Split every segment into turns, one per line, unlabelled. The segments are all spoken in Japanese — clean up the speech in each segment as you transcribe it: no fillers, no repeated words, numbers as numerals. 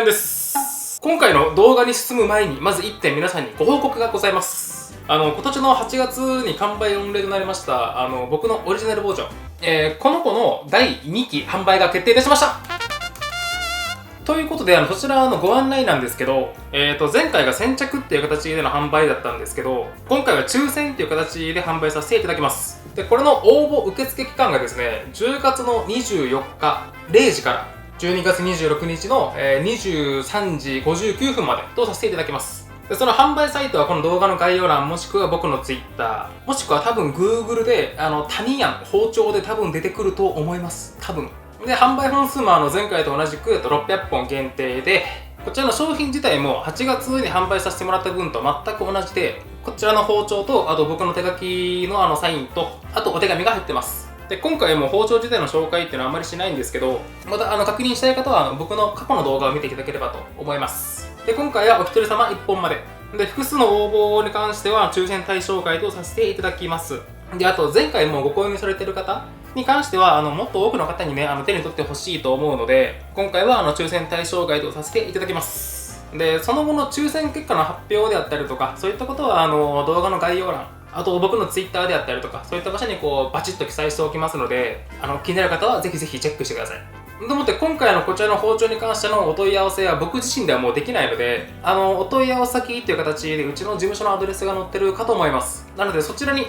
やんです。今回の動画に進む前に、まず1点皆さんにご報告がございます。今年の8月に完売御礼となりました、僕のオリジナル包丁、この子の第2期販売が決定いたしました。ということで、そちらのご案内なんですけど、前回が先着っていう形での販売だったんですけど、今回は抽選っていう形で販売させていただきます。で、これの応募受付期間がですね、10月の24日0時から12月26日の23時59分までとさせていただきます。で、その販売サイトはこの動画の概要欄、もしくは僕の Twitter、もしくは多分 Google でタニヤン包丁で多分出てくると思います。多分。で、販売本数も前回と同じく600本限定で、こちらの商品自体も8月に販売させてもらった分と全く同じで、こちらの包丁と、あと僕の手書きのサインと、あとお手紙が入ってます。で、今回も包丁自体の紹介っていうのはあまりしないんですけど、また確認したい方は僕の過去の動画を見ていただければと思います。で、今回はお一人様1本まで。で、複数の応募に関しては抽選対象外とさせていただきます。で、あと前回もご購入されている方に関してはもっと多くの方にね手に取ってほしいと思うので、今回は抽選対象外とさせていただきます。で、その後の抽選結果の発表であったりとか、そういったことは動画の概要欄、あと僕の Twitter であったりとか、そういった場所にバチッと記載しておきますので、気になる方はぜひぜひチェックしてください。でもって今回こちらの包丁に関してのお問い合わせは僕自身ではもうできないので、お問い合わせ先っていう形でうちの事務所のアドレスが載ってるかと思います。なのでそちらに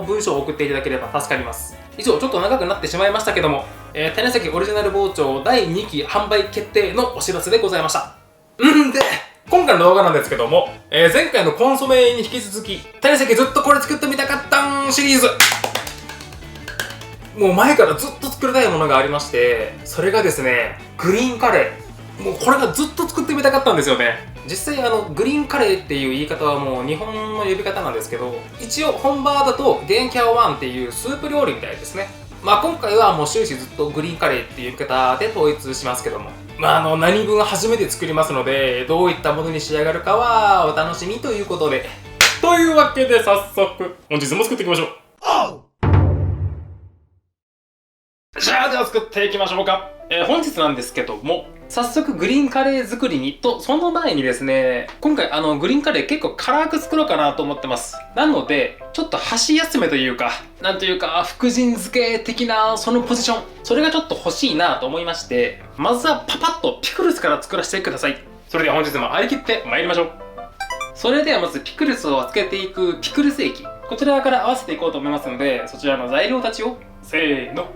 文章を送っていただければ助かります。以上、ちょっと長くなってしまいましたけども、種崎オリジナル包丁第2期販売決定のお知らせでございました。で、今回の動画なんですけども、前回のコンソメに引き続き、種崎ずっとこれ作ってみたかったシリーズ、もう前からずっと作りたいものがありまして、それがですね、グリーンカレー。もうこれがずっと作ってみたかったんですよね。実際グリーンカレーっていう言い方はもう日本の呼び方なんですけど、一応本場だとゲンキャオワンっていうスープ料理みたいですね。今回はもう終始ずっとグリーンカレーっていう言い方で統一しますけども、何分初めて作りますので、どういったものに仕上がるかはお楽しみということで。というわけで早速本日も作っていきましょう。じゃあ作っていきましょうか。本日なんですけども、早速グリーンカレー作りにと、その前にですね、今回グリーンカレー結構辛く作ろうかなと思ってます。なのでちょっと箸休めというか、なんというか福神漬け的なそのポジション、それがちょっと欲しいなと思いまして、まずはパパッとピクルスから作らせてください。それでは本日も張り切って参りましょう。それではまずピクルスをつけていくピクルス液、こちらから合わせていこうと思いますので、そちらの材料たちをせーの。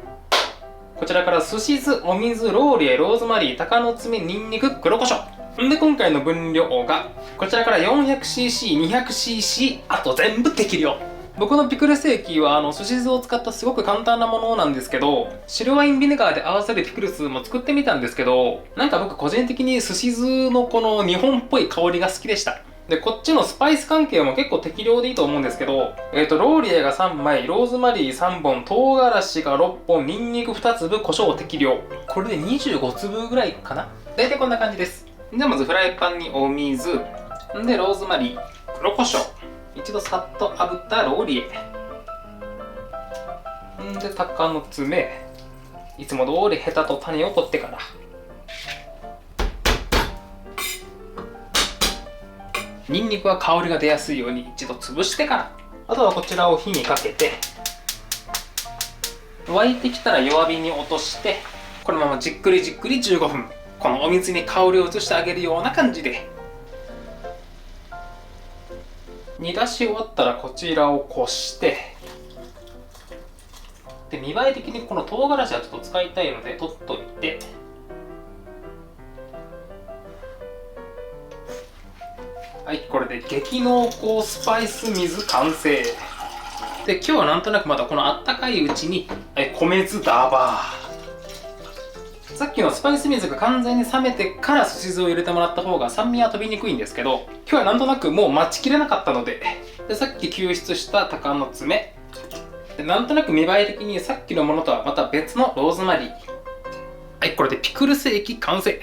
こちらからすし酢、お水、ローリエ、ローズマリー、鷹の爪、ニンニク、黒胡椒。で、今回の分量がこちらから 400cc、200cc、あと全部適量。僕のピクルス液はすし酢を使ったすごく簡単なものなんですけど、白ワインビネガーで合わせるピクルスも作ってみたんですけど、なんか僕個人的にすし酢のこの日本っぽい香りが好きでした。で、こっちのスパイス関係も結構適量でいいと思うんですけど、ローリエが3枚、ローズマリー3本、唐辛子が6本、ニンニク2粒、胡椒適量。これで25粒ぐらいかな。だいたいこんな感じです。ではまずフライパンにお水、でローズマリー、黒胡椒、一度さっと炙ったローリエ、で鷹の爪、いつも通りヘタと種を取ってから、ニンニクは香りが出やすいように一度潰してから、あとはこちらを火にかけて、沸いてきたら弱火に落として、このままじっくりじっくり15分、このお水に香りを移してあげるような感じで。煮出し終わったらこちらをこして、で見栄え的にこの唐辛子はちょっと使いたいので取っといて、はい、これで激濃厚スパイス水完成。で、今日はなんとなくまたこのあったかいうちに、米酢ダバー。さっきのスパイス水が完全に冷めてからすし酢を入れてもらった方が酸味は飛びにくいんですけど、今日はなんとなくもう待ちきれなかったので、さっき救出した鷹の爪、でなんとなく見栄え的にさっきのものとはまた別のローズマリー。はい、これでピクルス液完成。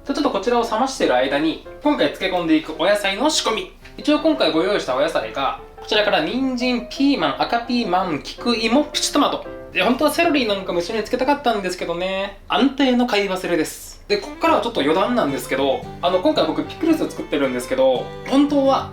ちょっとこちらを冷ましている間に、今回漬け込んでいくお野菜の仕込み。一応今回ご用意したお野菜が、こちらから人参、ピーマン、赤ピーマン、菊芋、プチトマト。で、本当はセロリなんかも一緒に漬けたかったんですけどね、安定の買い忘れです。で、こっからはちょっと余談なんですけど、今回僕ピクルスを作ってるんですけど、本当は、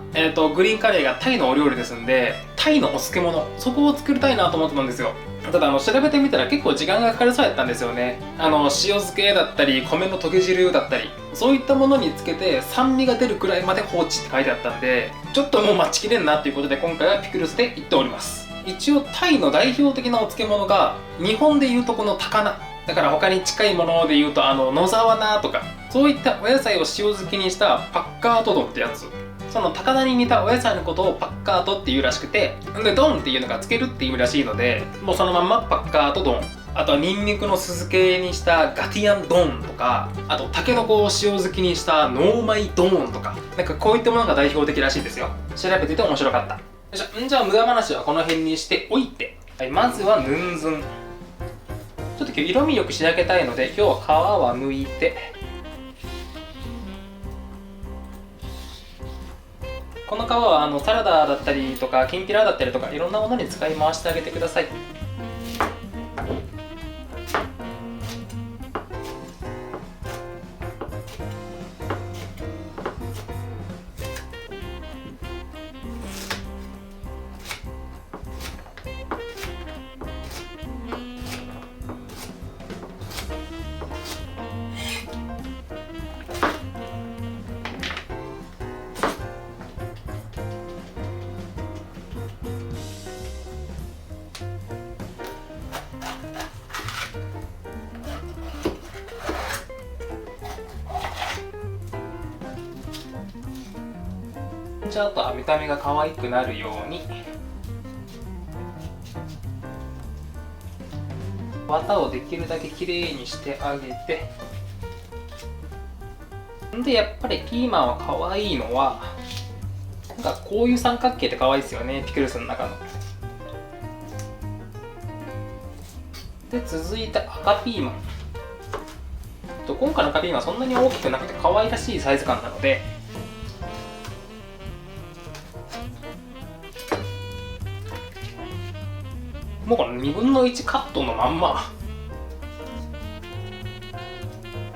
グリーンカレーがタイのお料理ですんで、タイのお漬物、そこを作りたいなと思ってたんですよ。ただ調べてみたら結構時間がかかりそうやったんですよね。塩漬けだったり、米の溶け汁だったり、そういったものにつけて酸味が出るくらいまで放置って書いてあったんで、ちょっともう待ちきれんなっていうことで今回はピクルスで行っております。一応タイの代表的なお漬物が、日本でいうとこの高菜。だから他に近いもので言うと野沢菜とか、そういったお野菜を塩漬けにしたパッカート丼ってやつ。その高菜に似たお野菜のことをパッカートっていうらしくて、でドンっていうのがつけるっていう意味らしいので、もうそのまんまパッカート丼。あとはニンニクの酢漬けにしたガティアンドンとか、あとタケノコを塩漬けにしたノーマイドーンとか、なんかこういったものが代表的らしいですよ。調べてて面白かった。じゃあ無駄話はこの辺にしておいて、はい、まずはヌンズン。ちょっと今日色味よく仕上げたいので、今日は皮は剥いて、この皮はサラダだったりとかきんぴらだったりとかいろんなものに使い回してあげてください。じゃあ、あとは見た目が可愛くなるように綿をできるだけきれいにしてあげて、でやっぱりピーマンは可愛いのはなんかこういう三角形って可愛いですよね、ピクルスの中の。で続いて赤ピーマン。今回の赤ピーマンはそんなに大きくなくて可愛らしいサイズ感なので、もうこの2分の1カットのまんま、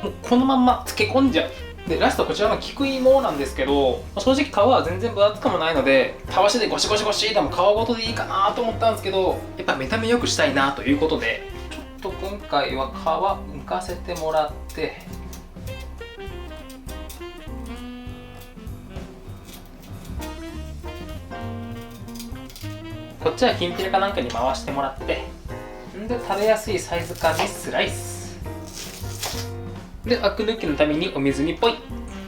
もうこのまんま漬け込んじゃう。でラストこちらの菊芋なんですけど、正直皮は全然分厚くもないので、たわしでゴシゴシゴシでも皮ごとでいいかなと思ったんですけど、やっぱ見た目良くしたいなということで、ちょっと今回は皮剥かせてもらって、こっちはきんぴらかなんかに回してもらって、で食べやすいサイズ感にスライスで、アク抜きのためにお水にポイ。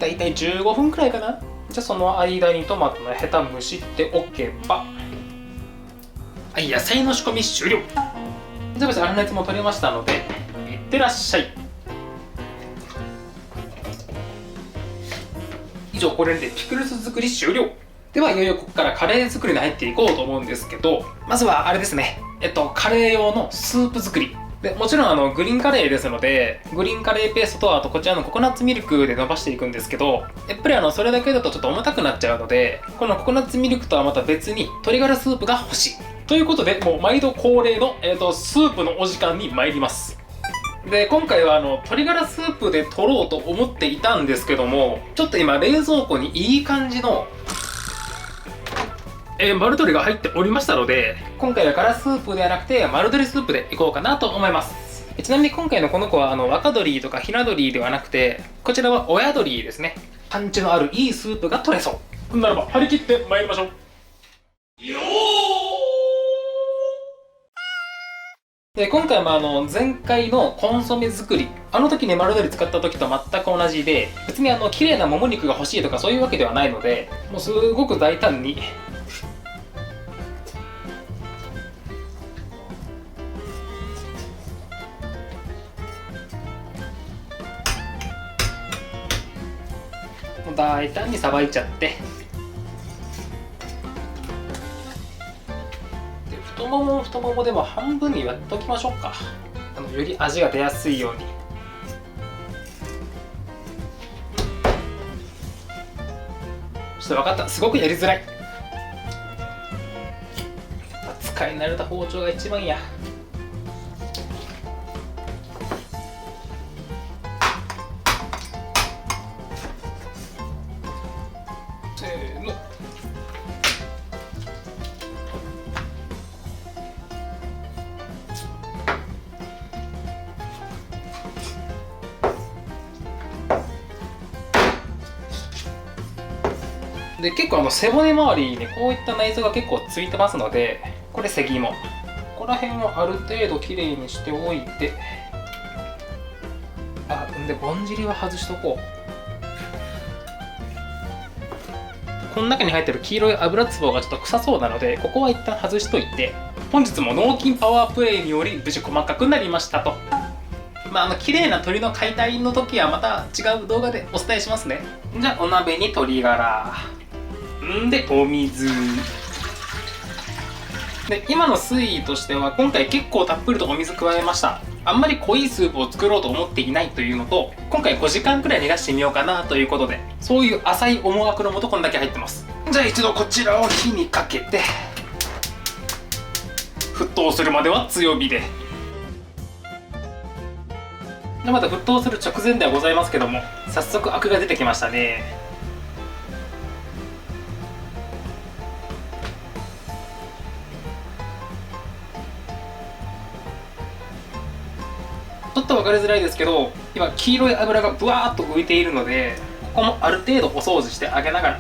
だいたい15分くらいかな。じゃあその間にトマトのヘタむしっておけば、はい、野菜の仕込み終了。じゃあ粗熱も取れましたので、いってらっしゃい。以上、これでピクルス作り終了。ではいよいよここからカレー作りに入っていこうと思うんですけど、まずはあれですね、カレー用のスープ作りで、もちろんグリーンカレーですので、グリーンカレーペーストとあとこちらのココナッツミルクで伸ばしていくんですけど、やっぱりそれだけだとちょっと重たくなっちゃうので、このココナッツミルクとはまた別に鶏ガラスープが欲しいということで、もう毎度恒例の、スープのお時間に参ります。で今回は鶏ガラスープで取ろうと思っていたんですけども、ちょっと今冷蔵庫にいい感じの丸鶏が入っておりましたので、今回はガラスープではなくて丸鶏スープでいこうかなと思います。ちなみに今回のこの子は若鶏とかひな鶏ではなくて、こちらは親鶏ですね。パンチのあるいいスープが取れそう。ならば張り切って参りましょう。よー。で今回も前回のコンソメ作り、時に丸鶏使った時と全く同じで、別に綺麗なもも肉が欲しいとかそういうわけではないので、もうすごく大胆に大胆にさばいちゃって、で太ももでも半分に割っておきましょうか。より味が出やすいように。ちょっと分かった、すごくやりづらい。使い慣れた包丁が一番や。で結構背骨周りにこういった内臓が結構ついてますので、これ関芋、ここら辺をある程度きれいにしておいて、でぼんじりは外しとこう。この中に入ってる黄色い油壺がちょっと臭そうなので、ここは一旦外しといて、本日も脳筋パワープレイにより無事細かくなりましたと。綺麗な鶏の解体の時はまた違う動画でお伝えしますね。じゃあお鍋に鶏ガラでお水で、今の推移としては今回結構たっぷりとお水加えました。あんまり濃いスープを作ろうと思っていないというのと、今回5時間くらい煮出してみようかなということで、そういう浅い思惑のもとこんだけ入ってます。じゃあ一度こちらを火にかけて、沸騰するまでは強火で。まだ沸騰する直前ではございますけども、早速アクが出てきましたね。ちょっと分かりづらいですけど、今黄色い油がブワーっと浮いているので、ここもある程度お掃除してあげながら。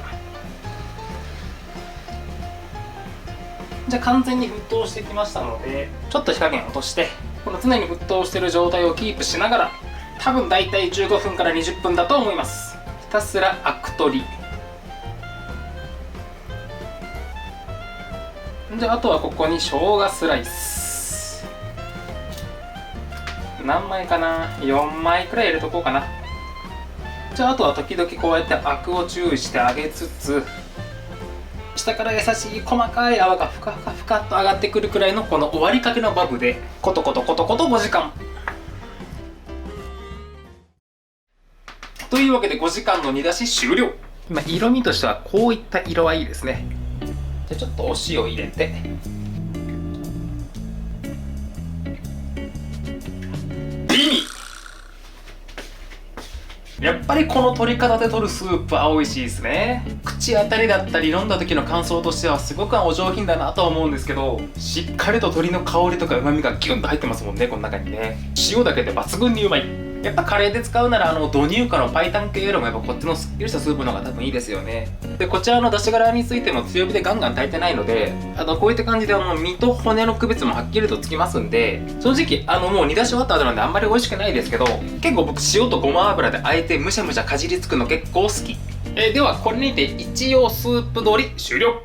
じゃあ完全に沸騰してきましたので、ちょっと火加減落として、この常に沸騰している状態をキープしながら、多分だいたい15分から20分だと思います。ひたすらアク取り。じゃああとはここに生姜スライス。何枚かな、4枚くらい入れとこうかな。じゃああとは時々こうやってアクを注意してあげつつ、下から優しい細かい泡がふかふかふかっと上がってくるくらいのこの終わりかけのバブでコトコトコトコト5時間。というわけで5時間の煮出し終了。色味としてはこういった色合いですね。じゃあちょっとお塩入れて、やっぱりこの取り方で取るスープは美味しいですね。口当たりだったり飲んだ時の感想としてはすごくお上品だなとは思うんですけど、しっかりと鶏の香りとか旨味がギュンと入ってますもんね、この中にね。塩だけで抜群にうまい。やっぱカレーで使うならド乳化の白湯系よりもやっぱこっちのすっきりしたスープの方が多分いいですよね。でこちらの出し殻についても強火でガンガン炊いてないので、こういった感じで身と骨の区別もはっきりとつきますんで、正直もう煮出し終わった後なんであんまり美味しくないですけど、結構僕塩とごま油であえてむしゃむしゃかじりつくの結構好き。ではこれにて一応スープ取り終了。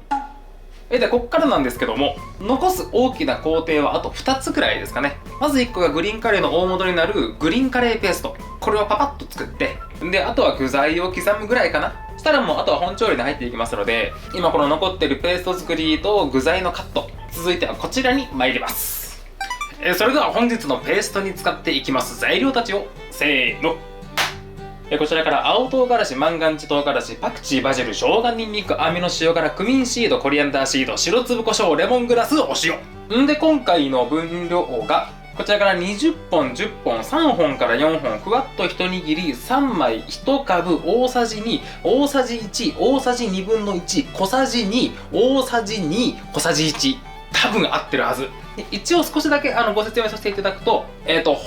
でこっからなんですけども、残す大きな工程はあと2つくらいですかね。まず1個がグリーンカレーの大元になるグリーンカレーペースト。これをパパッと作って、であとは具材を刻むぐらいかな。そしたらもうあとは本調理で入っていきますので、今この残ってるペースト作りと具材のカット、続いてはこちらに参ります。それでは本日のペーストに使っていきます材料たちをせーの。こちらから青唐辛子、万願寺唐辛子、パクチー、バジル、生姜、ニンニク、アミの塩辛、クミンシード、コリアンダーシード、白粒胡椒、レモングラス、お塩。で今回の分量がこちらから20本、10本、3本から4本、ふわっと一握り、3枚、1株、大さじ2、大さじ1、大さじ2分の1、小さじ2、大さじ2、小さじ1。多分合ってるはず。一応少しだけご説明させていただくと、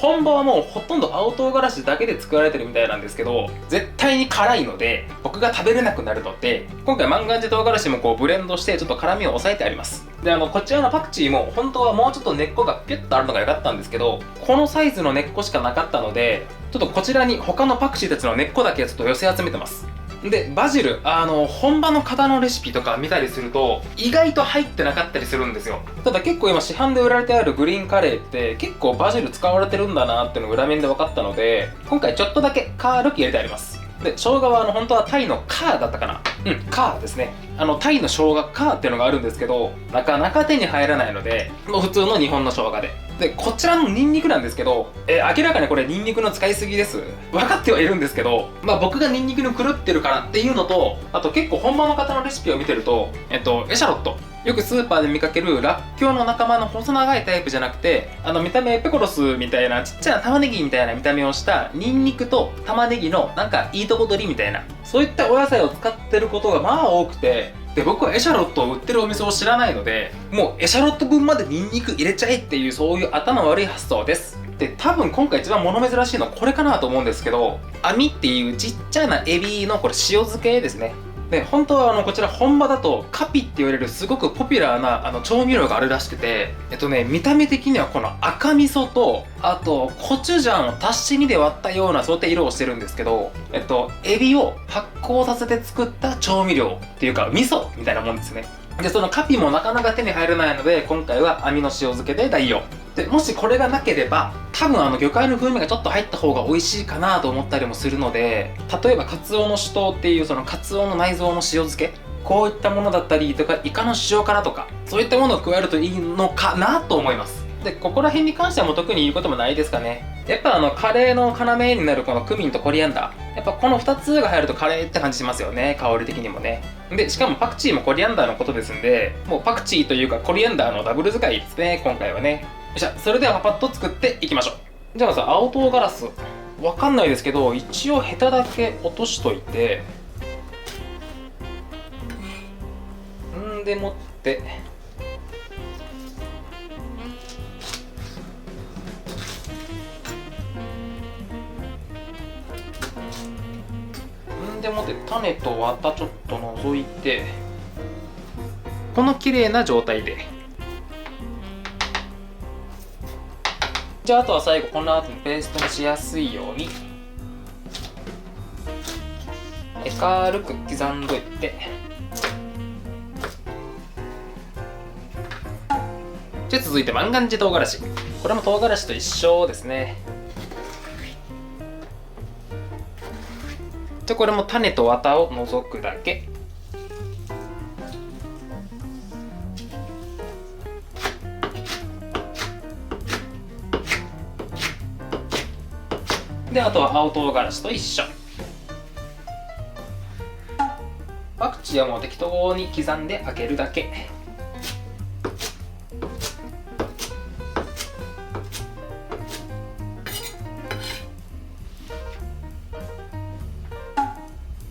本場はもうほとんど青唐辛子だけで作られてるみたいなんですけど、絶対に辛いので僕が食べれなくなるので、今回万願寺唐辛子もこうブレンドしてちょっと辛みを抑えてあります。でこちらのパクチーも本当はもうちょっと根っこがピュッとあるのが良かったんですけど、このサイズの根っこしかなかったので、ちょっとこちらに他のパクチーたちの根っこだけちょっと寄せ集めてます。でバジル、本場の方のレシピとか見たりすると意外と入ってなかったりするんですよ。ただ結構今市販で売られてあるグリーンカレーって結構バジル使われてるんだなっていうのが裏面で分かったので、今回ちょっとだけ軽く入れてあります。で生姜は本当はタイのカーだったかな、カーですね。タイの生姜カーっていうのがあるんですけど、なかなか手に入らないのでもう普通の日本の生姜でこちらのニンニクなんですけど、明らかにこれニンニクの使いすぎです。分かってはいるんですけど、僕がニンニクに狂ってるからっていうのと、あと結構本場の方のレシピを見てると、エシャロット、よくスーパーで見かけるラッキョウの仲間の細長いタイプじゃなくて、見た目ペコロスみたいなちっちゃな玉ねぎみたいな見た目をしたニンニクと玉ねぎのなんかいいとこ取りみたいな、そういったお野菜を使ってることが多くて、で僕はエシャロットを売ってるお店を知らないので、もうエシャロット分までニンニク入れちゃえっていう、そういう頭悪い発想です。で多分今回一番物珍しいのはこれかなと思うんですけど、網っていうちっちゃなエビのこれ塩漬けですね。で、本当はこちら本場だとカピって言われるすごくポピュラーな調味料があるらしくて、見た目的にはこの赤味噌と、あとコチュジャンを足して2で割ったようなそういった色をしてるんですけど、エビを発酵させて作った調味料っていうか味噌みたいなもんですね。で、そのカピもなかなか手に入らないので、今回は網の塩漬けで代用。で、もしこれがなければ、多分魚介の風味がちょっと入った方が美味しいかなと思ったりもするので、例えばカツオの酒盗っていうそのカツオの内臓の塩漬け、こういったものだったりとか、イカの塩辛とか、そういったものを加えるといいのかなと思います。で、ここら辺に関してはもう特に言うこともないですかね。やっぱカレーの要になるこのクミンとコリアンダー。やっぱこの2つが入るとカレーって感じしますよね。香り的にもね。で、しかもパクチーもコリアンダーのことですんで、もうパクチーというかコリアンダーのダブル使いですね、今回はね。じゃあ、それではパパッと作っていきましょう。じゃあまず青唐辛子。わかんないですけど、一応ヘタだけ落としといて、でもって、でもって種と綿ちょっと除いて、この綺麗な状態で。じゃああとは最後この後にペーストにしやすいように軽く刻んどいて、じゃあ続いて万願寺唐辛子。これも唐辛子と一緒ですね。じゃあこれも種と綿を除くだけ。で、あとは青唐辛子と一緒。パクチーはもう適当に刻んであげるだけ。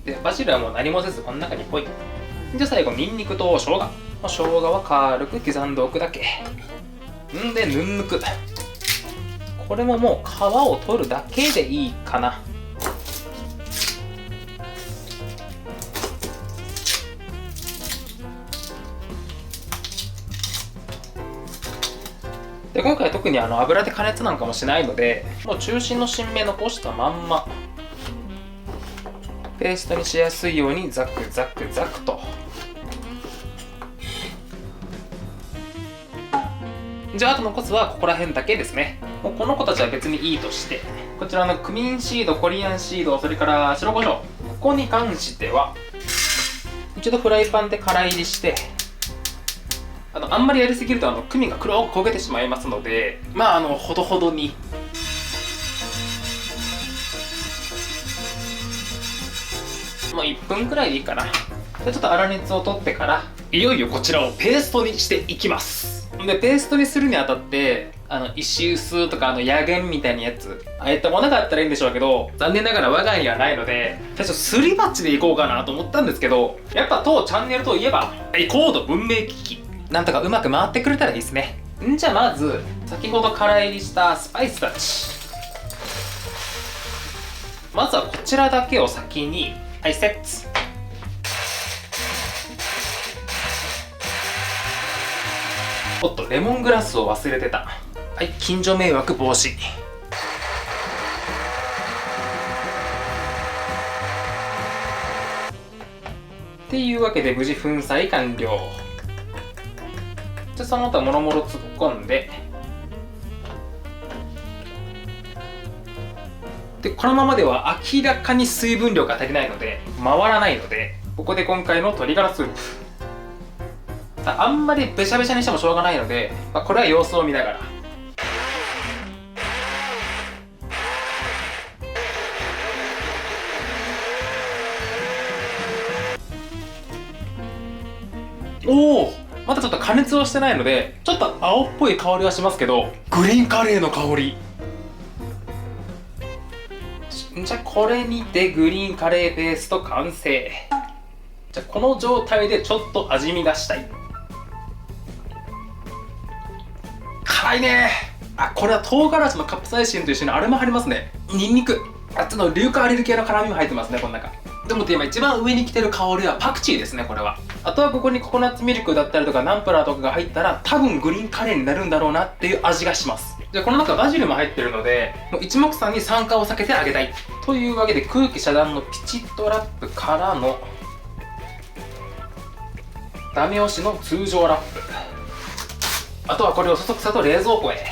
で、バジルはもう何もせずこの中にポイ。じゃあ最後ニンニクと生姜。生姜は軽く刻んでおくだけ。で、ヌンニク。これももう皮を取るだけでいいかな。で、今回は特に油で加熱なんかもしないので、もう中心の新芽残したまんまペーストにしやすいようにザクザクザクと。じゃああと残すはここら辺だけですね。もうこの子たちは別にいいとして、こちらのクミンシード、コリアンシード、それから白胡椒、ここに関しては一度フライパンで空炒りして、あんまりやりすぎるとクミンが黒く焦げてしまいますので、まあほどほどに。もう1分くらいでいいかな。で、ちょっと粗熱を取ってからいよいよこちらをペーストにしていきます。で、ペーストにするにあたって石臼とかヤゲンみたいなやつ、ああいったものがあったらいいんでしょうけど、残念ながら我が家にはないので、最初すり鉢でいこうかなと思ったんですけど、やっぱ当チャンネルといえば高度文明機器、なんとかうまく回ってくれたらいいですね。じゃあまず先ほど空炒りしたスパイスたち、まずはこちらだけを先にセッツ。おっと、レモングラスを忘れてた。近所迷惑防止。っていうわけで無事粉砕完了。じゃあその他もろもろ突っ込んで、でこのままでは明らかに水分量が足りないので回らないので、ここで今回の鶏ガラスープ。あんまりべしゃべしゃにしてもしょうがないので、これは様子を見ながら。おお、まだちょっと加熱はしてないのでちょっと青っぽい香りはしますけど、グリーンカレーの香り。じゃあこれにてグリーンカレーペースト完成。じゃあこの状態でちょっと味見がしたい。辛いね。これは唐辛子のカプサイシンと一緒にあれも入りますね。ニンニク。あとの硫化アレル系の辛みも入ってますね、この中。でもって今一番上に来てる香りはパクチーですね、これは。あとはここにココナッツミルクだったりとかナンプラーとかが入ったら多分グリーンカレーになるんだろうなっていう味がします。でこの中バジルも入ってるので、もう一目散に酸化を避けてあげたいというわけで、空気遮断のピチッとラップからのダメ押しの通常ラップ、あとはこれをそそくさと冷蔵庫へ。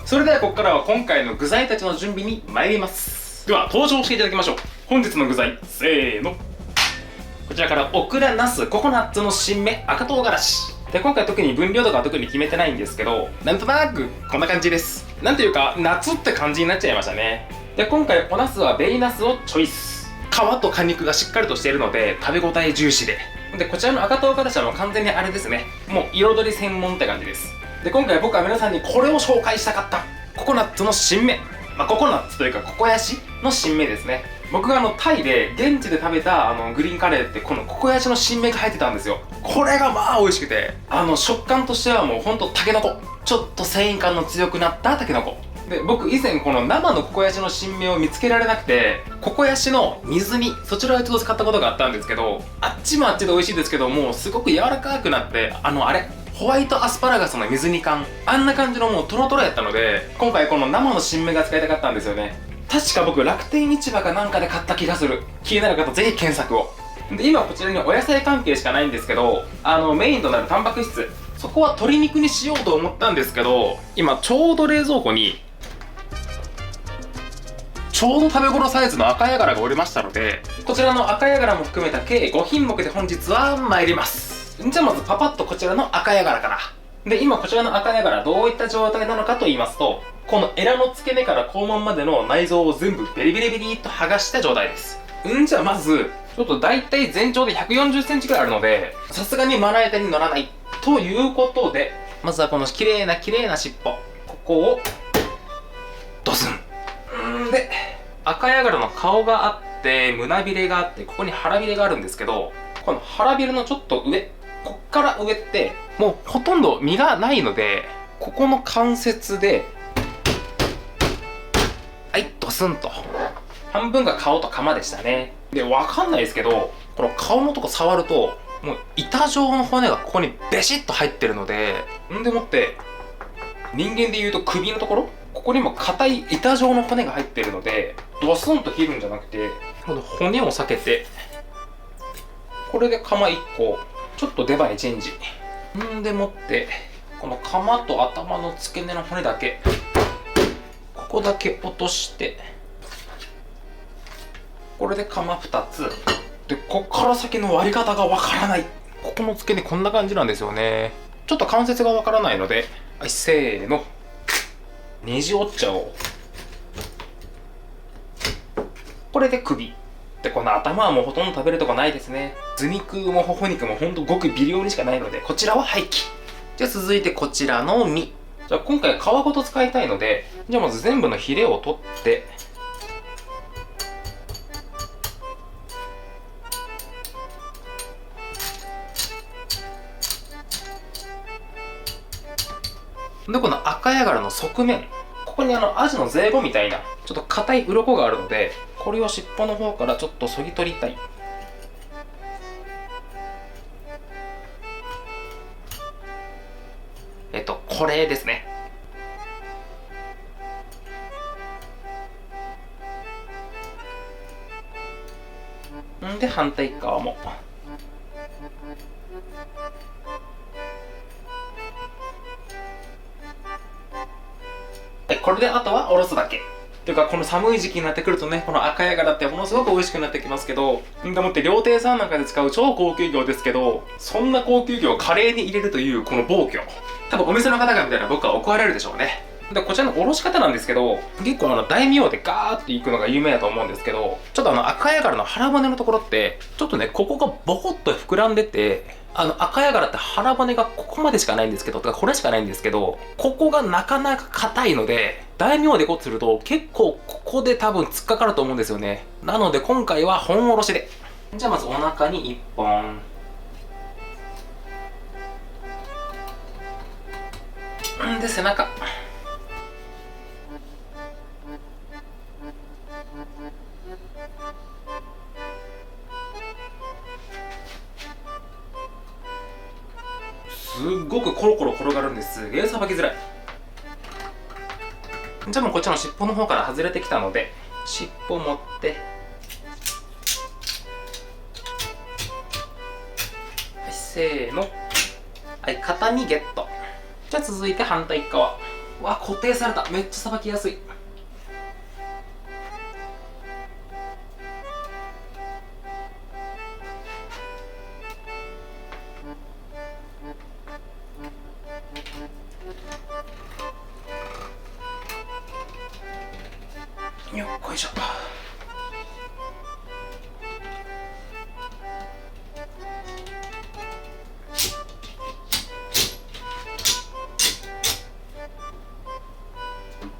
それではここからは今回の具材たちの準備に参ります。では登場していただきましょう。本日の具材、せーの。こちらからオクラ、ナス、ココナッツの新芽、赤唐辛子で、今回特に分量とかは特に決めてないんですけど、なんとなくこんな感じです。なんていうか夏って感じになっちゃいましたね。で今回おナスはベイナスをチョイス。皮と果肉がしっかりとしているので食べ応え重視で、こちらの赤唐辛子はもう完全にあれですね、もう彩り専門って感じです。で今回僕は皆さんにこれを紹介したかった。ココナッツの新芽、ココナッツというかココヤシの新芽ですね。僕がタイで現地で食べたグリーンカレーってこのココヤシの新芽が入ってたんですよ。これがまあ美味しくて、食感としてはもうほんとタケノコ、ちょっと繊維感の強くなったタケノコで、僕以前この生のココヤシの新芽を見つけられなくて、ココヤシの水煮、そちらを一度使ったことがあったんですけど、あっちもあっちで美味しいですけど、もうすごく柔らかくなって、あれホワイトアスパラガスの水煮感、あんな感じのもうトロトロやったので、今回この生の新芽が使いたかったんですよね。確か僕楽天市場かなんかで買った気がする。気になる方ぜひ検索を。で今こちらにお野菜関係しかないんですけど、メインとなるタンパク質、そこは鶏肉にしようと思ったんですけど、今ちょうど冷蔵庫にちょうど食べ頃サイズの赤ヤガラがおりましたので、こちらの赤ヤガラも含めた計5品目で本日は参ります。じゃあまずパパッとこちらの赤ヤガラから。で今こちらの赤ヤガラどういった状態なのかと言いますと、このエラの付け根から肛門までの内臓を全部ベリベリベリっと剥がした状態です。じゃあまずちょっと大体全長で140センチくらいあるので、さすがにまな板に乗らないということで、まずはこの綺麗な尻尾、ここをドスン。で赤ヤガラの顔があって胸びれがあって、ここに腹びれがあるんですけど、この腹びれのちょっと上、こっから上ってもうほとんど身がないので、ここの関節ではいドスンと。半分が顔とカマでしたね。でわかんないですけど、この顔のとこ触るともう板状の骨がここにベシッと入ってるので、でもって人間でいうと首のところ、ここにも硬い板状の骨が入ってるので、ドスンと切るんじゃなくて、この骨を避けて、これでカマ1個ちょっと出刃にチェンジ。でもってこのカマと頭の付け根の骨だけ、ここだけ落として、これでカマ2つで、こっから先の割り方がわからない。ここの付け根こんな感じなんですよね。ちょっと関節がわからないので、はいせーの、ねじ折っちゃおう。これで首で、この頭はもうほとんど食べるとこないですね。頭肉も頬肉もほんとごく微量にしかないので、こちらは廃棄。じゃあ続いてこちらの身。じゃあ今回皮ごと使いたいので、じゃあまず全部のヒレを取って、でこの赤ヤガラの側面、ここにアジのゼイゴみたいなちょっと硬い鱗があるので、これを尻尾の方からちょっと削ぎ取りたい。これですね。で反対側も。これであとはおろすだけ。というかこの寒い時期になってくるとね、この赤ヤガラってものすごく美味しくなってきますけど、でもって料亭さんなんかで使う超高級魚ですけど、そんな高級魚をカレーに入れるというこの暴挙、多分お店の方が見たら僕は怒られるでしょうね。でこちらのおろし方なんですけど、結構大名でガーっていくのが有名だと思うんですけど、ちょっと赤ヤガラの腹骨のところってちょっとね、ここがボコッと膨らんでて、赤ヤガラって腹骨がここまでしかないんですけど、これしかないんですけど、ここがなかなか硬いので、大名でこうすると結構ここで多分突っかかると思うんですよね。なので今回は本おろしで。じゃあまずお腹に1本。で背中。すっごくコロコロ転がるんですげえさばきづらい。じゃあもうこっちの尻尾の方から外れてきたので、尻尾持ってはい、せーの、はい、片身ゲット。じゃあ続いて反対側。わ、固定された。めっちゃさばきやすい。よっこいしょ。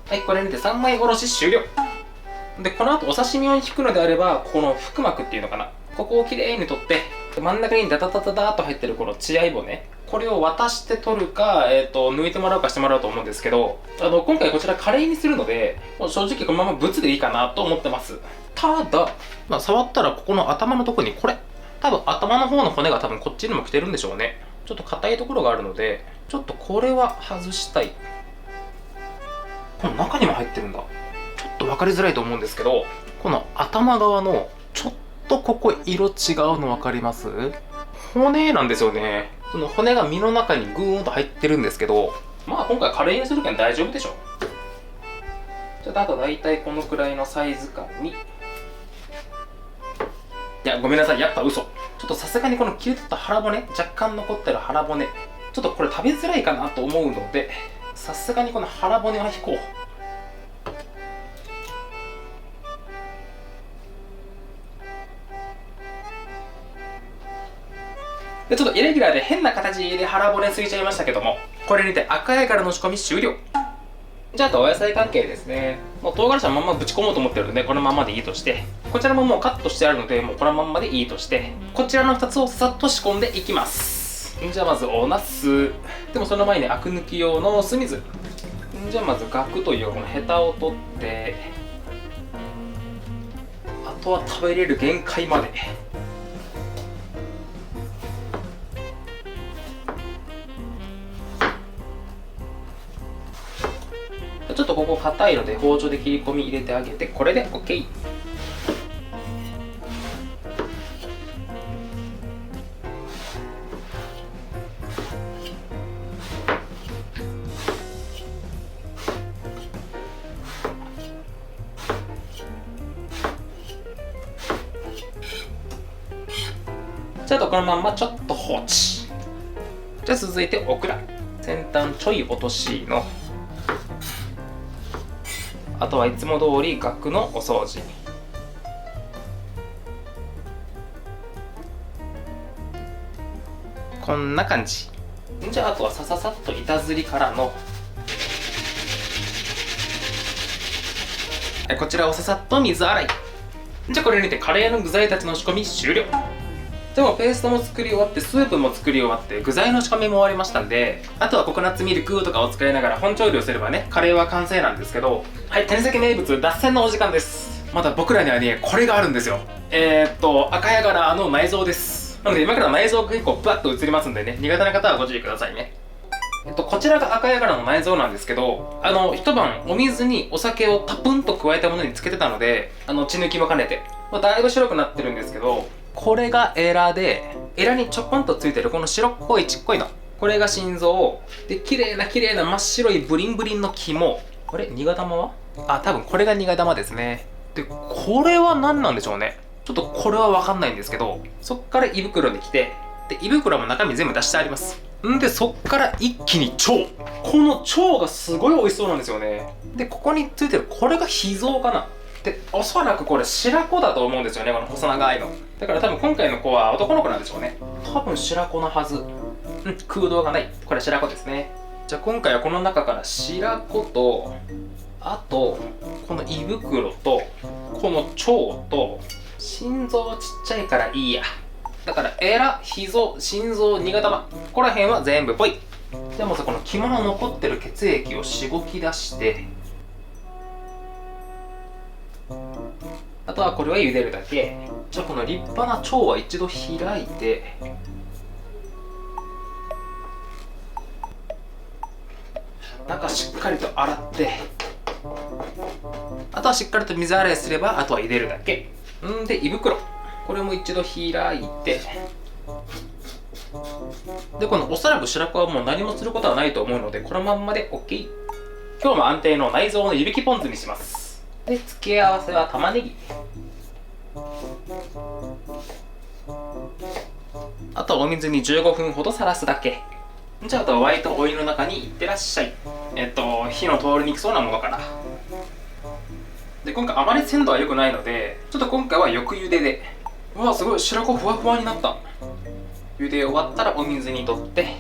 はい、これにて3枚おろし終了。で、この後お刺身を引くのであれば、この腹膜っていうのかな、ここをきれいに取って、真ん中にダダダダダーっと入ってるこの血合い骨、これを渡して取るか、抜いてもらうかしてもらうと思うんですけど、今回こちらカレーにするので、もう正直このままブツでいいかなと思ってます。ただ、触ったらここの頭のところにこれ、多分頭の方の骨が多分こっちにも来てるんでしょうね。ちょっと硬いところがあるので、ちょっとこれは外したい。この中にも入ってるんだ。ちょっと分かりづらいと思うんですけど、この頭側のちょっとここ色違うの分かります？骨なんですよね。その骨が身の中にグーンと入ってるんですけど、まあ今回カレーにするけん大丈夫でしょ。じゃああと大体このくらいのサイズ感に。いや、ごめんなさい、やっぱ嘘。ちょっとさすがにこの切り取った腹骨、若干残ってる腹骨、ちょっとこれ食べづらいかなと思うので、さすがにこの腹骨は引こう。で、ちょっとイレギュラーで変な形で腹骨ついちゃいましたけども、これにて赤貝殻の仕込み終了。じゃあ、あとお野菜関係ですね。もう唐辛子はまんまぶち込もうと思ってるので、このままでいいとして、こちらももうカットしてあるので、もうこのまんまでいいとして、こちらの2つをさっと仕込んでいきます。じゃあまずおナス。でもその前にアク抜き用の酢水。じゃあまずガクというこのヘタを取って、あとは食べれる限界まで。ちょっとここ硬いので包丁で切り込み入れてあげて、これで OK。 じゃあこのまんまちょっと放置。じゃあ続いてオクラ、先端ちょい落としの、あとはいつも通りガクのお掃除。こんな感じ。じゃああとはさささっと板ずりからの、こちらをささっと水洗い。じゃあこれにてカレーの具材たちの仕込み終了。でもペーストも作り終わって、スープも作り終わって、具材の仕込みも終わりましたんで、あとはココナッツミルクとかを使いながら本調理をすればね、カレーは完成なんですけど、はい、谷崎名物脱線のお時間です。まだ僕らにはね、これがあるんですよ。赤ヤガラの内臓です。なので今から内臓が結構ブワッと映りますんでね、苦手な方はご注意くださいね。こちらが赤ヤガラの内臓なんですけど、一晩お水にお酒をたぷんと加えたものにつけてたので、血抜きも兼ねて、だいぶ白くなってるんですけど、これがエラで、エラにちょこんとついてるこの白っこいちっこいの、これが心臓で、綺麗な真っ白いブリンブリンの肝。これ苦玉は多分これが苦玉ですね。で、これは何なんでしょうね。ちょっとこれは分かんないんですけど、そっから胃袋に来て、で胃袋も中身全部出してあります。んでそっから一気に腸。この腸がすごい美味しそうなんですよね。でここについてるこれが脾臓かな。でおそらくこれ白子だと思うんですよね、この細長いの。だから多分今回の子は男の子なんでしょうね。多分白子のはず。空洞がない。これ白子ですね。じゃあ今回はこの中から白子と、あとこの胃袋とこの腸と、心臓はちっちゃいからいいや。だからエラ、脾臓、心臓、苦玉、ここら辺は全部ぽい。でもさ、この肝の残ってる血液をしごき出して、あとはこれは茹でるだけ。じゃあこの立派な腸は一度開いて、中しっかりと洗って、あとはしっかりと水洗いすればあとは入れるだけ。で胃袋、これも一度開いて、でこのおそらく白子はもう何もすることはないと思うので、このまんまで OK。 今日も安定の内臓の湯引きポン酢にします。で付け合わせは玉ねぎ、あとお水に15分ほどさらすだけ。じゃああとは沸いたお湯の中にいってらっしゃい。火の通りにくそうなものかな。で今回あまり鮮度は良くないので、ちょっと今回は翌茹でで。うわすごい、白子ふわふわになった。茹で終わったらお水にとって、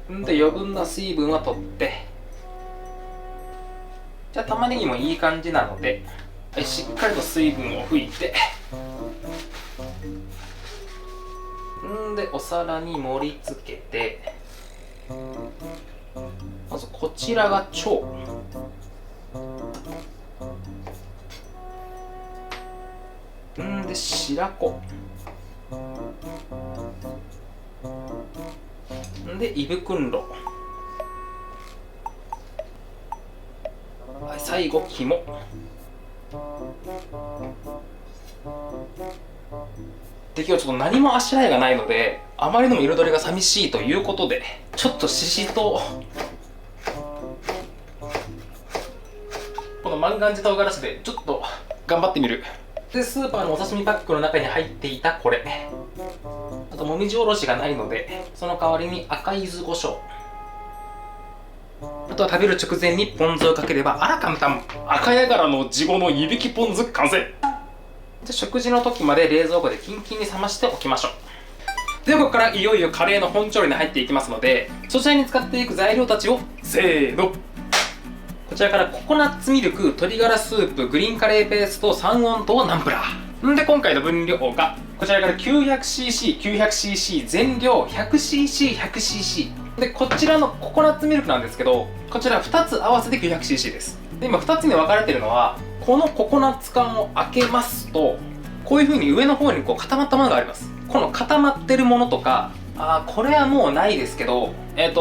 で余分な水分は取って、じゃあ玉ねぎもいい感じなので、しっかりと水分を拭いて、でお皿に盛り付けて、まずこちらが腸、で白子、でイブクンロ、はい、最後肝。で今日ちょっと何もあしらいがないので、あまりにも彩りが寂しいということで、ちょっとししとこの万願寺唐辛子でちょっと頑張ってみる。でスーパーのお刺身パックの中に入っていたこれ、あともみじおろしがないので、その代わりに赤柚子胡椒、あとは食べる直前にポン酢をかければ、あら簡単、赤ヤガラの地獄の湯引きポン酢完成。じゃ食事の時まで冷蔵庫でキンキンに冷ましておきましょう。ではここからいよいよカレーの本調理に入っていきますので、そちらに使っていく材料たちをせーの。こちらからココナッツミルク、鶏ガラスープ、グリーンカレーペースト、三温糖、ナンプラー。で今回の分量がこちらから 900cc、900cc 全量 100cc、100cc で、こちらのココナッツミルクなんですけど、こちら2つ合わせて 900cc です。で今2つに分かれているのは、このココナッツ缶を開けますと、こういう風に上の方にこう固まったものがあります。この固まってるものとか、これはもうないですけど、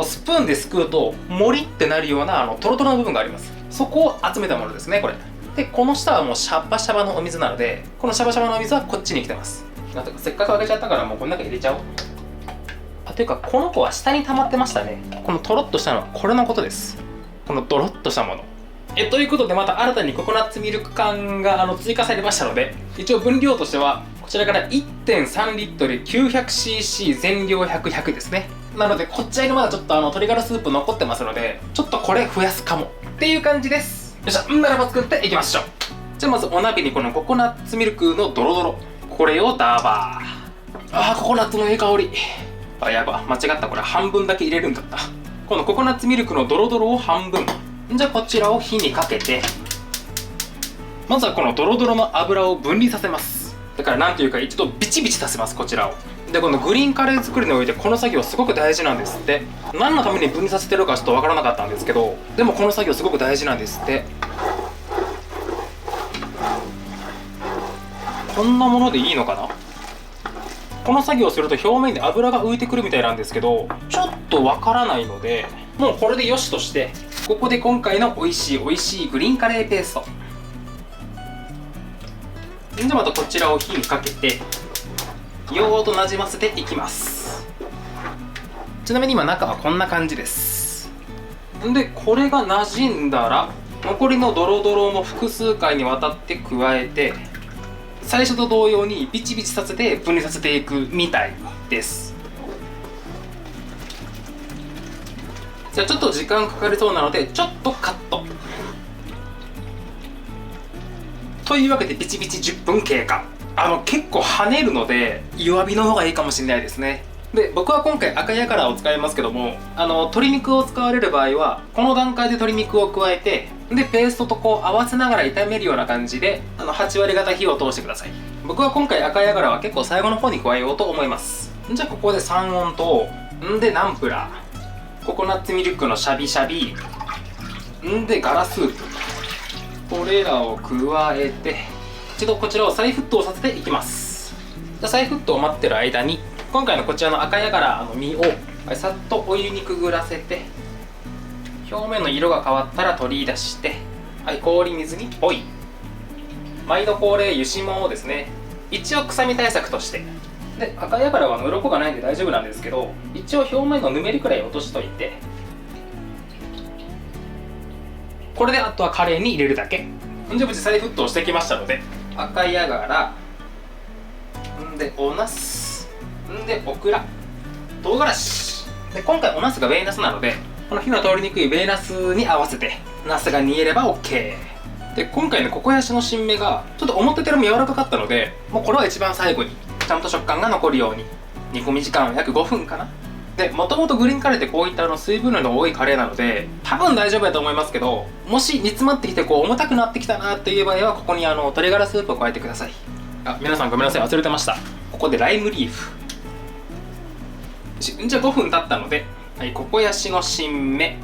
スプーンですくうとモリってなるようなトロトロの部分があります。そこを集めたものですね、これ。でこの下はもうシャバシャバのお水なので、このシャバシャバのお水はこっちに来てます。せっかく開けちゃったからもうこの中入れちゃおう。というかこの子は下に溜まってましたね。このトロッとしたのはこれのことです。このドロッとしたもの。ということで、また新たにココナッツミルク缶が追加されましたので、一応分量としてはこちらから 1.3 リットル 900cc 全量100、100ですね。なのでこっちらにまだちょっと鶏ガラスープ残ってますので、ちょっとこれ増やすかもっていう感じです。よっしゃ、ならば作っていきましょう。じゃあまずお鍋にこのココナッツミルクのドロドロ、これをダーバー。ココナッツのいい香り。やば、間違った、これ半分だけ入れるんだった。このココナッツミルクのドロドロを半分。じゃあこちらを火にかけて、まずはこのドロドロの油を分離させます。だからなんというか一度ビチビチさせます、こちらを。でこのグリーンカレー作りにおいてこの作業すごく大事なんですって。何のために分離させてるかちょっとわからなかったんですけど、でもこの作業すごく大事なんですって。こんなものでいいのかな。この作業をすると表面で油が浮いてくるみたいなんですけど、ちょっとわからないので、もうこれでよしとして、ここで今回の美味しいグリーンカレーペースト。でまたこちらを火にかけてよーとなじませていきます。ちなみに今中はこんな感じです。でこれがなじんだら、残りのドロドロも複数回にわたって加えて、最初と同様にビチビチさせて分離させていくみたいです。じゃあちょっと時間かかりそうなのでちょっとカットというわけで、ビチビチ10分経過。結構跳ねるので弱火の方がいいかもしれないですね。で僕は今回赤ヤガラを使いますけども、鶏肉を使われる場合はこの段階で鶏肉を加えて、でペーストとこう合わせながら炒めるような感じで8割方火を通してください。僕は今回赤ヤガラは結構最後の方に加えようと思います。じゃあここで三温糖でナンプラー、ココナッツミルクのシャビシャビでガラスープ、これらを加えて一度こちらを再沸騰させていきます。じゃあ再沸騰を待ってる間に、今回のこちらの赤ヤガラの身をさっとお湯にくぐらせて、表面の色が変わったら取り出して、はい、氷水にポイ。毎度恒例油脂もですね、一応臭み対策として、で赤ヤガラは鱗がないんで大丈夫なんですけど、一応表面のぬめりくらい落としといて、これであとはカレーに入れるだけ。じゃあ無事再沸騰してきましたので、赤ヤガラんでおナスんでオクラ唐辛子で、今回おナスがベイナスなので、この火の通りにくいベイナスに合わせてナスが煮えれば OK で、今回のココヤシの新芽がちょっと思ってたよりも柔らかかったので、もうこれは一番最後にちゃんと食感が残るように煮込み時間は約5分かな。で、もともとグリーンカレーってこういった水分量の多いカレーなので多分大丈夫だと思いますけど、もし煮詰まってきて重たくなってきたなっていう場合は、ここに鶏ガラスープを加えてください。あ、皆さんごめんなさい、忘れてました。ここでライムリーフ。じゃあ5分経ったので、はい、ココヤシの新芽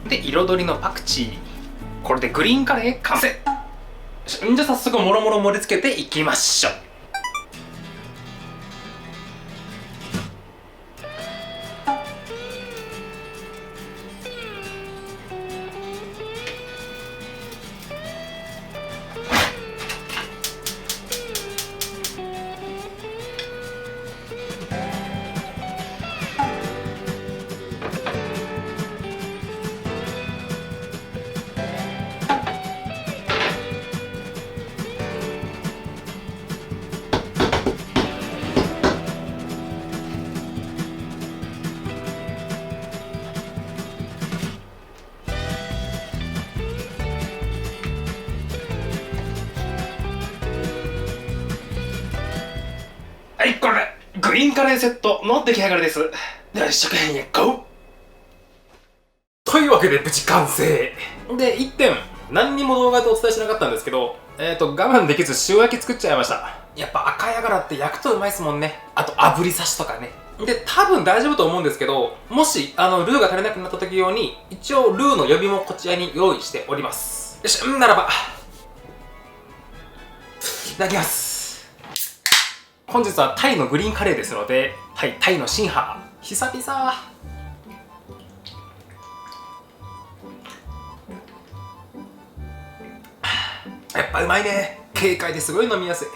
で彩りのパクチー、これでグリーンカレー完成。じゃあ早速もろもろ盛り付けていきましょう。はい、これグリーンカレーセットの出来上がりです。では試食編へゴー。というわけで無事完成で、1点何にも動画でお伝えしなかったんですけど、我慢できず塩焼き作っちゃいました。やっぱ赤ヤガラって焼くとうまいっすもんね。あと炙り刺しとかね。で、多分大丈夫と思うんですけど、もしルーが足りなくなった時用に一応ルーの予備もこちらに用意しております。よし、ならばいただきます。本日はタイのグリーンカレーですので、はい、タイのシンハー久々。やっぱうまいね。軽快ですごい飲みやすい。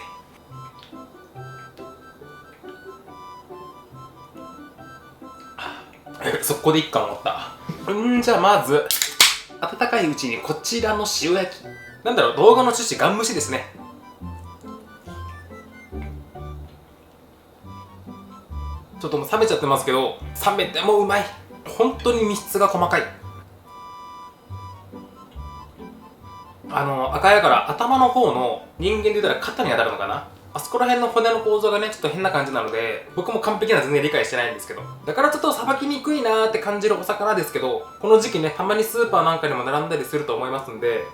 速攻でいっか思った。じゃあまず温かいうちにこちらの塩焼き、なんだろう、動画の趣旨ガン蒸しですね。ちょっともう冷めちゃってますけど、冷めてもうまい。本当に密質が細かい。赤ヤガラ頭の方の人間で言ったら肩に当たるのかな、あそこら辺の骨の構造がねちょっと変な感じなので、僕も完璧な全然理解してないんですけど、だからちょっとさばきにくいなーって感じるお魚ですけど、この時期ねたまにスーパーなんかにも並んだりすると思いますんで、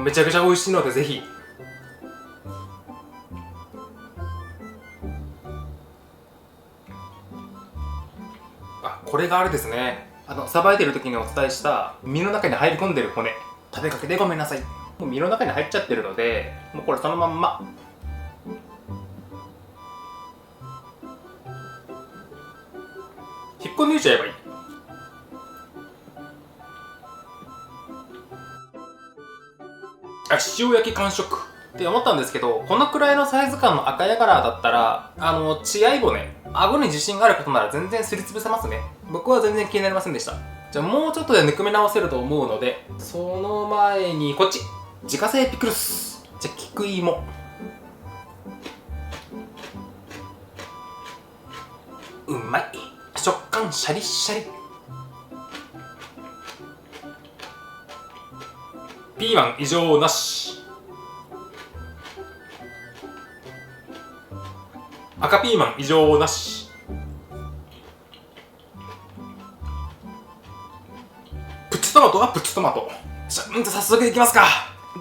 めちゃくちゃ美味しいのでぜひ。あ、これがあれですね、さばいてる時にお伝えした身の中に入り込んでる骨、食べかけでごめんなさい。もう身の中に入っちゃってるので、もうこれそのまんま引っこ抜いちゃえばいい。塩焼き完食って思ったんですけど、このくらいのサイズ感の赤ヤガラだったら血合い骨、顎に自信がある方なら全然すりつぶせますね。僕は全然気になりませんでした。じゃあもうちょっとでぬくめ直せると思うので、その前にこっち自家製ピクルス。じゃあ菊芋、うまい。食感シャリッシャリ。ピーマン異常なし。赤ピーマン異常なし。プチトマトはプチトマト。じゃあ早速いきますか。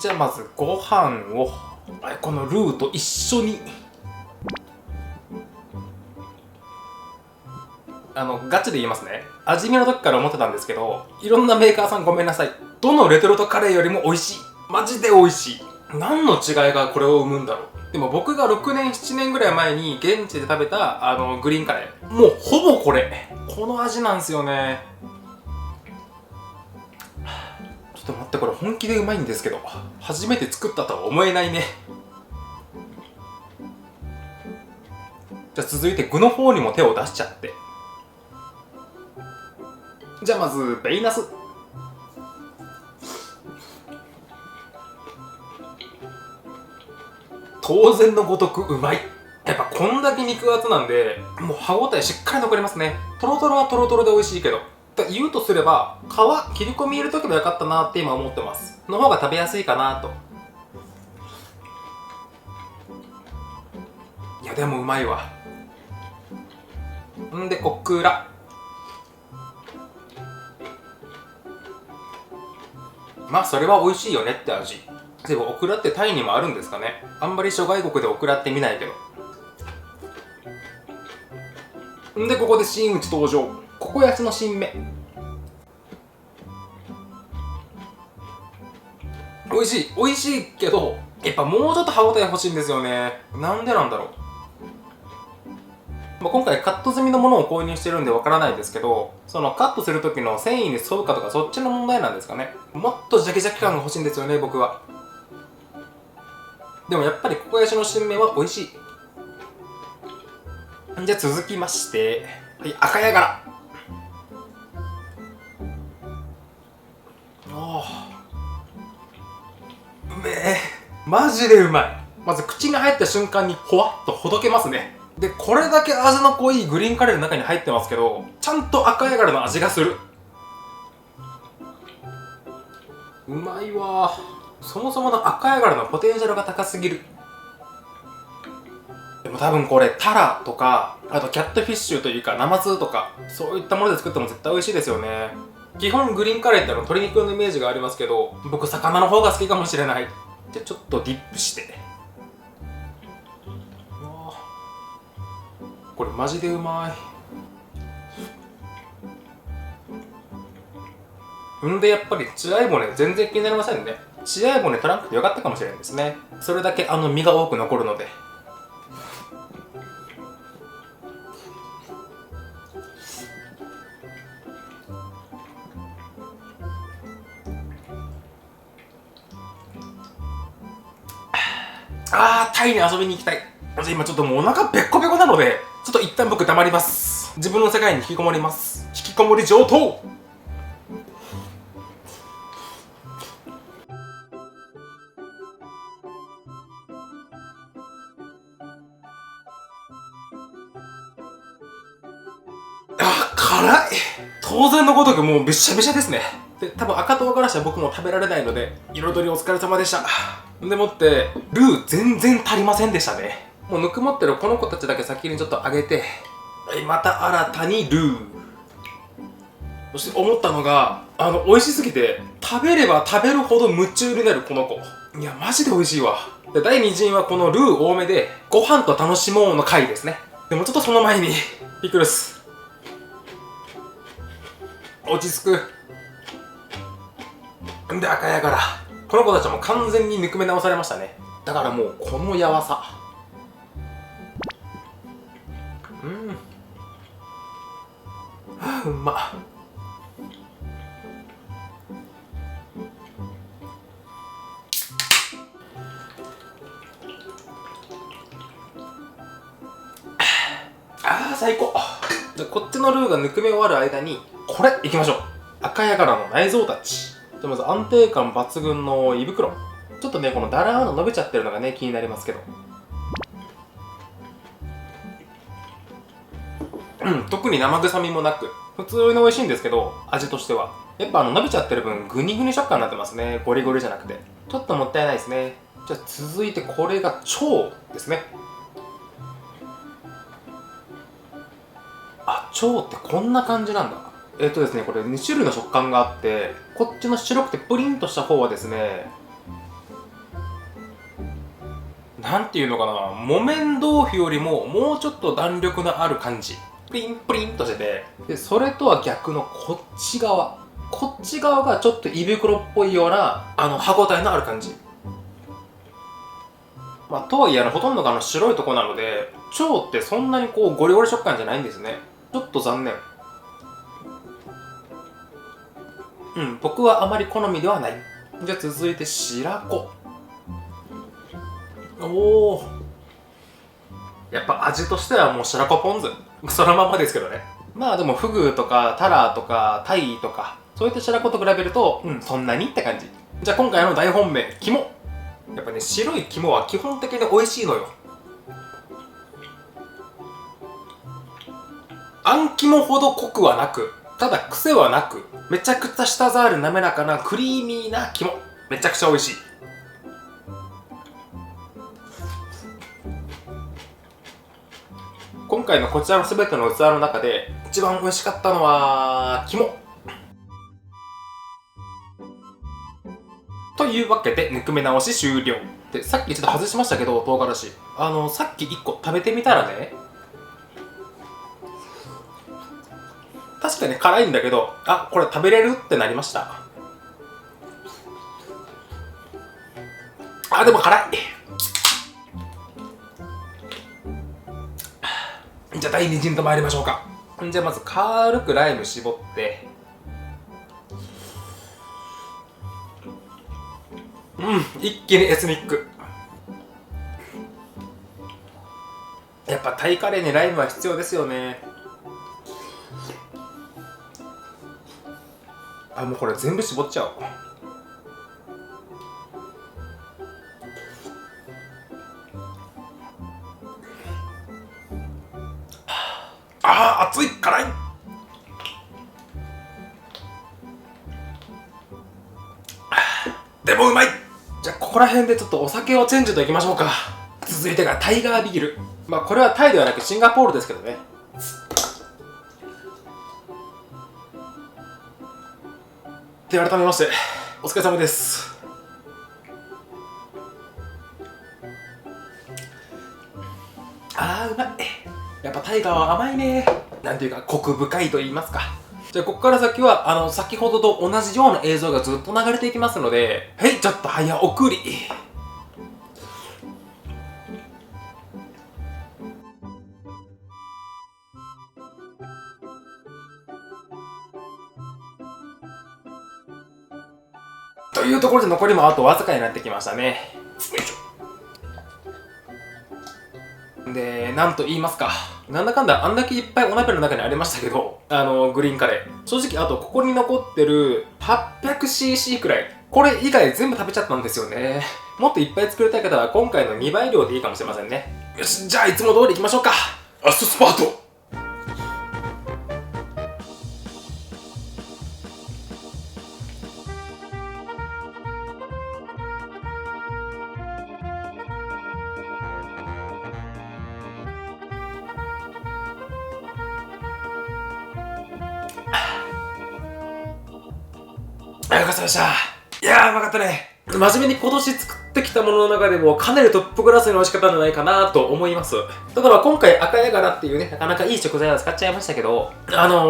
じゃあまずご飯をこのルーと一緒に、ガチで言いますね。味見の時から思ってたんですけど、いろんなメーカーさんごめんなさい。どのレトルトカレーよりも美味しい。マジで美味しい。何の違いがこれを生むんだろう。でも僕が6年7年ぐらい前に現地で食べたグリーンカレー、もうほぼこの味なんですよね。ちょっと待って、これ本気でうまいんですけど、初めて作ったとは思えないね。じゃあ続いて具の方にも手を出しちゃって、じゃあまずベイナス。当然のごとくうまい。やっぱこんだけ肉厚なんで、もう歯ごたえしっかり残りますね。トロトロはトロトロで美味しいけど、言うとすれば皮切り込み入れとけばよかったなって今思ってます。の方が食べやすいかなと。いやでもうまいわ。んでオクラ、まあそれは美味しいよねって味。でもオクラってタイにもあるんですかね。あんまり諸外国でオクラって見ないけど。んでここで真打ち登場、ココヤシの新芽。美味しい美味しいけど、やっぱもうちょっと歯応え欲しいんですよね。なんでなんだろう。今回カット済みのものを購入してるんでわからないですけど、そのカットする時の繊維に沿うかとかそっちの問題なんですかね。もっとジャキジャキ感が欲しいんですよね、僕は。でもやっぱりココヤシの新芽は美味しい。じゃあ続きまして、はい、赤ヤガラ。うめえ、マジでうまい。まず口に入った瞬間にほわっとほどけますね。でこれだけ味の濃いグリーンカレーの中に入ってますけど、ちゃんと赤ヤガラの味がする。うまいわ。そもそもの赤ヤガラのポテンシャルが高すぎる。でも多分これタラとか、あとキャットフィッシュというかナマズとか、そういったもので作っても絶対美味しいですよね。基本グリーンカレーって鶏肉のイメージがありますけど、僕魚の方が好きかもしれない。じゃあちょっとディップして、これマジでうまい。んでやっぱり血合い骨全然気になりませんね。血合い骨取らなくてよかったかもしれないですね。それだけ身が多く残るので。タイに遊びに行きたい。今ちょっともうお腹ペッコペコなので、ちょっと一旦僕黙ります。自分の世界に引きこもります。引きこもり上等。辛い。当然のごとくもうべしゃべしゃですね。で多分赤唐辛子は僕も食べられないので、彩りお疲れ様でした。でもってルー全然足りませんでしたね。もうぬくもってるこの子たちだけ先にちょっとあげて、また新たにルー。そして思ったのが、美味しすぎて食べれば食べるほど夢中になるこの子。いやマジで美味しいわ。で第2陣はこのルー多めでご飯と楽しもうの回ですね。でもちょっとその前にピクルス落ち着く。んで赤ヤガラ、この子たちはもう完全にぬくめ直されましたね。だからもうこのやわさ、うまっ。最高。じゃあこっちのルーがぬくめ終わる間にこれいきましょう。赤ヤガラの内臓たち。じゃまず安定感抜群の胃袋。ちょっとねこのだらーんと伸びちゃってるのがね気になりますけど、特に生臭みもなく普通に美味しいんですけど、味としてはやっぱ伸びちゃってる分グニグニ食感になってますね。ゴリゴリじゃなくてちょっともったいないですね。じゃあ続いてこれが腸ですね。腸ってこんな感じなんだ。ですね、これ2種類の食感があって、こっちの白くてプリンとした方はですね、なんていうのかな、木綿豆腐よりももうちょっと弾力のある感じ。プリンプリンとしてて、でそれとは逆のこっち側がちょっと胃袋っぽいような歯ごたえのある感じ。とはいえほとんどが白いとこなので、腸ってそんなにこうゴリゴリ食感じゃないんですね。ちょっと残念。僕はあまり好みではない。じゃあ続いて白子。おお、やっぱ味としてはもう白子ポン酢そのまんまですけどね。まあでもフグとかタラとかタイとかそういった白子と比べるとそんなにって感じ。じゃあ今回の大本命、肝。やっぱね、白い肝は基本的に美味しいのよ。あん肝ほど濃くはなく、ただ癖はなく、めちゃくちゃ舌触り滑らかなクリーミーな肝、めちゃくちゃ美味しい。今回のこちらの全ての器の中で一番美味しかったのは肝というわけで、ぬくめ直し終了。で、さっきちょっと外しましたけど、唐辛子さっき1個食べてみたらね、確かに辛いんだけど、あ、これ食べれるってなりました。あ、でも辛い。じゃあ第2陣と参りましょうか。じゃあまず軽くライム絞って、一気にエスニック。やっぱタイカレーにライムは必要ですよね。あ、もうこれ全部絞っちゃおう。熱い、辛い。でもうまい。じゃあここら辺でちょっとお酒をチェンジといきましょうか。続いてがタイガービール。まあこれはタイではなくシンガポールですけどね。で、改めましてお疲れ様です。うまい。やっぱタイガーは甘いね。なんていうかコク深いと言いますか。じゃあここから先は先ほどと同じような映像がずっと流れていきますので、はい、ちょっと早送り。というところで残りもあとわずかになってきましたね。よいしょ。で、なんと言いますか、なんだかんだあんだけいっぱいお鍋の中にありましたけど、グリーンカレー、正直あとここに残ってる 800cc くらい、これ以外全部食べちゃったんですよね。もっといっぱい作りたい方は今回の2倍量でいいかもしれませんね。よし、じゃあいつも通りいきましょうか。ラストスパート。ごちそうさまでした。いやー、うまかったね。真面目に今年作ってきたものの中でもかなりトップクラスの美味しかったんじゃないかなと思います。ただ今回赤ヤガラっていうね、なかなかいい食材を使っちゃいましたけど、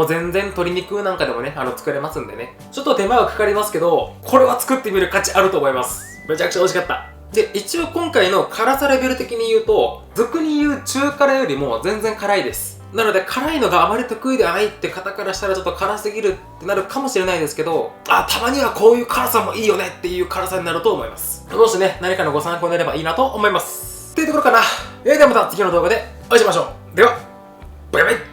全然鶏肉なんかでもね、作れますんでね。ちょっと手間はかかりますけど、これは作ってみる価値あると思います。めちゃくちゃ美味しかった。で、一応今回の辛さレベル的に言うと、俗に言う中辛よりも全然辛いです。なので辛いのがあまり得意ではないって方からしたらちょっと辛すぎるってなるかもしれないですけど、たまにはこういう辛さもいいよねっていう辛さになると思います。もしね、何かのご参考になればいいなと思います。っていうところかな。ではまた次の動画でお会いしましょう。では、バイバイ。